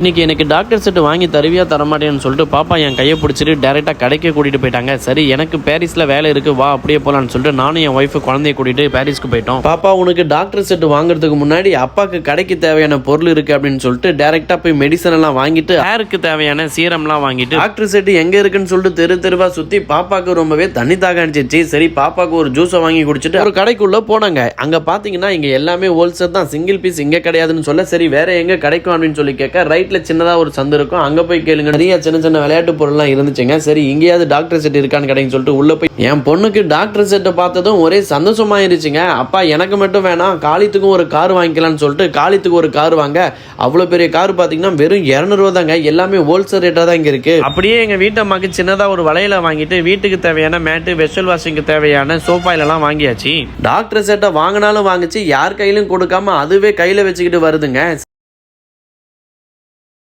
இன்னைக்கு எனக்கு doctor set வாங்கி தருவியா தரமாட்டேன்னு சொல்லிட்டு பாப்பா என் கையை பிடிச்சிட்டு டேரெக்டாக கடைக்கு கூட்டிகிட்டு போயிட்டாங்க. சரி எனக்கு பாரிஸில் வேலை இருக்குது வா அப்படியே போகலான்னு சொல்லிட்டு நானும் என் ஒய்ஃபு குழந்தைய கூட்டிகிட்டு பாரிஸ்க்கு போயிட்டோம். பாப்பா உனக்கு டாக்டர் செட் வாங்குறதுக்கு முன்னாடி அப்பாவுக்கு கடைக்கு தேவையான பொருள் இருக்குது அப்படின்னு சொல்லிட்டு டேரெக்டாக போய் மெடிசன் எல்லாம் வாங்கிட்டு ஹேருக்கு தேவையான சீரம்லாம் வாங்கிட்டு டாக்டர் செட் எங்கே இருக்குன்னு சொல்லிட்டு தெருவா சுற்றி பாப்பாவுக்கு ரொம்பவே தண்ணி தாக அடிச்சிச்சு. சரி பாப்பாவுக்கு ஒரு ஜூஸை வாங்கி குடிச்சிட்டு ஒரு கடைக்குள்ளே போனாங்க. அங்கே பார்த்தீங்கன்னா இங்கே எல்லாமே ஹோல்சேல் தான், சிங்கிள் பீஸ் இங்கே கிடையாதுன்னு சொல்ல சரி வேற எங்கே கிடைக்கும் அப்படின்னு சொல்லி கேட்க ரைட்ல சின்னதா ஒரு சந்து இருக்கும், அங்க போய் கேளுங்க. நிறைய சின்ன சின்ன விளையாட்டு பொருள்லாம் இருந்துச்சுங்க. சரி இங்கேயாவது டாக்டர் செட் இருக்கான்னு கிடைக்குன்னு சொல்லிட்டு உள்ள போய் என் பொண்ணுக்கு டாக்டர் செட்டை பார்த்ததும் ஒரே சந்தோஷமாயிருச்சுங்க. அப்பா எனக்கு மட்டும் வேணாம் காலித்துக்கும் ஒரு கார் வாங்கிக்கலாம்னு சொல்லிட்டு காலித்துக்கு ஒரு கார் வாங்க அவ்வளவு பெரிய கார் பாத்தீங்கன்னா வெறும் 200 ரூபா தாங்க. எல்லாமே ஹோல்சேல் ரேட்டா தான் இங்க இருக்கு. அப்படியே எங்க வீட்டம்மாக்கு சின்னதா ஒரு வளையல வாங்கிட்டு வீட்டுக்கு தேவையான மேட்டு வெஷல் வாஷிங்க்கு தேவையான சோஃபாயில எல்லாம் வாங்கியாச்சு. டாக்டர் செட்டை வாங்கினாலும் வாங்கிச்சு யார் கையிலும் கொடுக்காம அதுவே கையில வச்சுக்கிட்டு வருதுங்க.